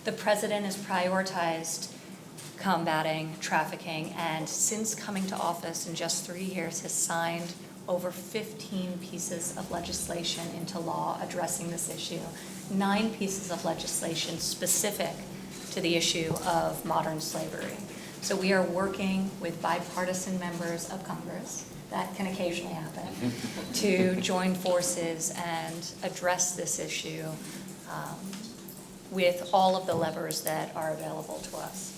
The president has prioritized combating trafficking, and since coming to office in just 3 years has signed over 15 pieces of legislation into law addressing this issue, 9 pieces of legislation specific to the issue of modern slavery. So we are working with bipartisan members of Congress, that can occasionally happen, to join forces and address this issue with all of the levers that are available to us.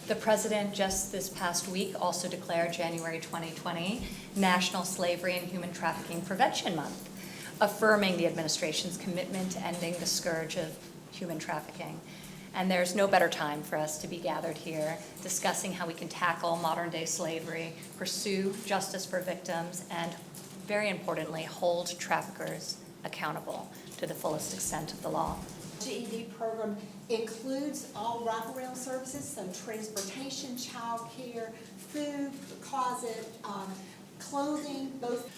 The president just this past week also declared January 2020 National Slavery and Human Trafficking Prevention Month, affirming the administration's commitment to ending the scourge of human trafficking. And there's no better time for us to be gathered here discussing how we can tackle modern day slavery, pursue justice for victims, and very importantly, hold traffickers accountable to the fullest extent of the law. GED program includes all wraparound services, so transportation, childcare, food, closet, clothing, both.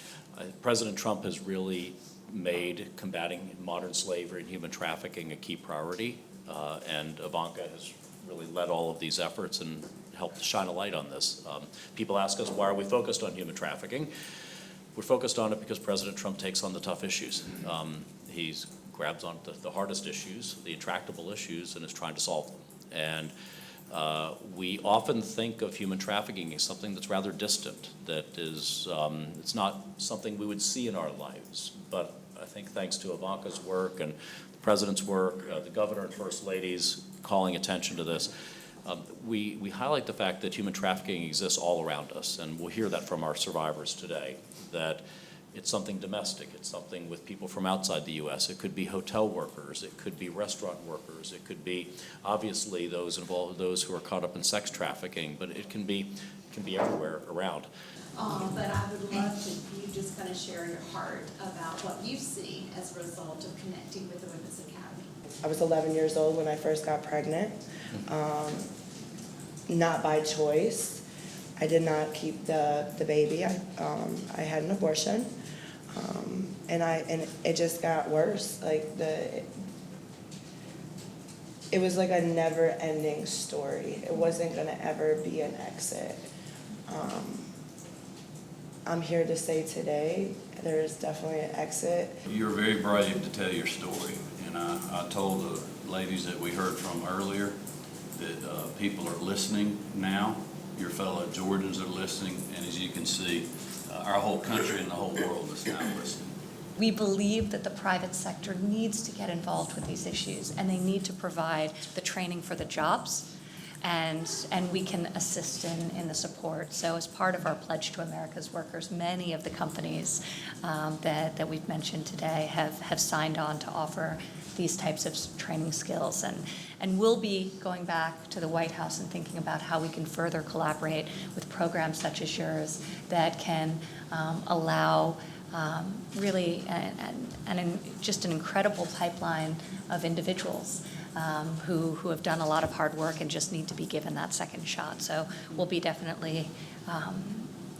President Trump has really made combating modern slavery and human trafficking a key priority, and Ivanka has really led all of these efforts and helped shine a light on this. People ask us, why are we focused on human trafficking? We're focused on it because President Trump takes on the tough issues. He's grabs on the hardest issues, the intractable issues, and is trying to solve them. And we often think of human trafficking as something that's rather distant, that is, it's not something we would see in our lives. But I think thanks to Ivanka's work and the president's work, the governor and first ladies calling attention to this, we highlight the fact that human trafficking exists all around us, and we'll hear that from our survivors today, that it's something domestic. It's something with people from outside the U.S. It could be hotel workers. It could be restaurant workers. It could be, obviously, those involved, those who are caught up in sex trafficking. But it can be everywhere around. But I would love to you just kind of share your heart about what you see as a result of connecting with the Women's Academy. I was 11 years old when I first got pregnant, not by choice. I did not keep the baby. I had an abortion, and it just got worse. Like it was like a never-ending story. It wasn't going to ever be an exit. I'm here to say today there's definitely an exit. You're very brave to tell your story, and I told the ladies that we heard from earlier that people are listening now. Your fellow Georgians are listening, and as you can see, our whole country and the whole world is now listening. We believe that the private sector needs to get involved with these issues, and they need to provide the training for the jobs, and we can assist in the support. So as part of our Pledge to America's Workers, many of the companies that we've mentioned today have signed on to offer these types of training skills, and we'll be going back to the White House and thinking about how we can further collaborate with programs such as yours that can allow really just an incredible pipeline of individuals who have done a lot of hard work and just need to be given that second shot. So we'll be definitely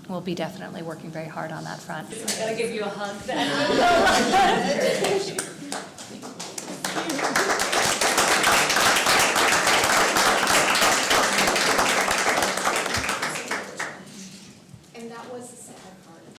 working very hard on that front. I gotta give you a hug then.